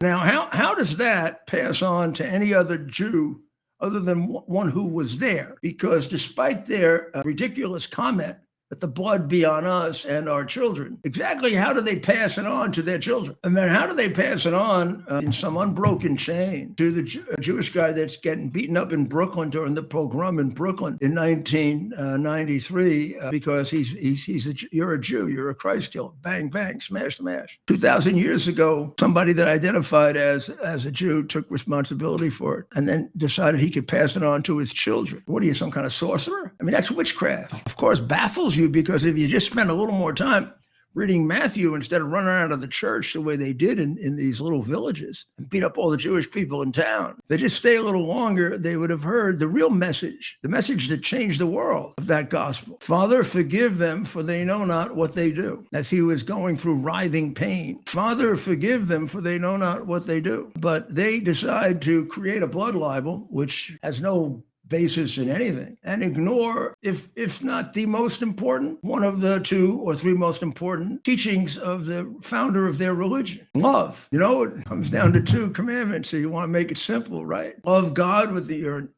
Now, how does that pass on to any other Jew other than one who was there? Because despite their ridiculous comment that the blood be on us and our children, exactly how do they pass it on to their children? And then how do they pass it on in some unbroken chain to the Jewish guy that's getting beaten up in Brooklyn during the pogrom in Brooklyn in 1993 because you're a Jew, you're a Christ killer, bang, bang, smash, smash. 2,000 years ago, somebody that identified as a Jew took responsibility for it and then decided he could pass it on to his children. What are you, some kind of sorcerer? I mean, that's witchcraft. Of course, baffles you because if you just spend a little more time reading Matthew instead of running out of the church the way they did in these little villages and beat up all the Jewish people in town, if they just stay a little longer, they would have heard the real message, the message that changed the world of that gospel. Father, forgive them, for they know not what they do. As he was going through writhing pain. Father, forgive them, for they know not what they do. But they decide to create a blood libel, which has no basis in anything, and ignore, if not the most important, one of the 2 or 3 most important teachings of the founder of their religion. Love. You know, it comes down to 2 commandments, so you want to make it simple, right? Love God with your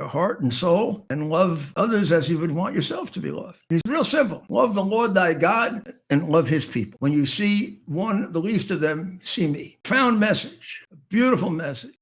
heart and soul, and love others as you would want yourself to be loved. It's real simple. Love the Lord thy God and love his people. When you see one, the least of them, see me. Profound message, a beautiful message.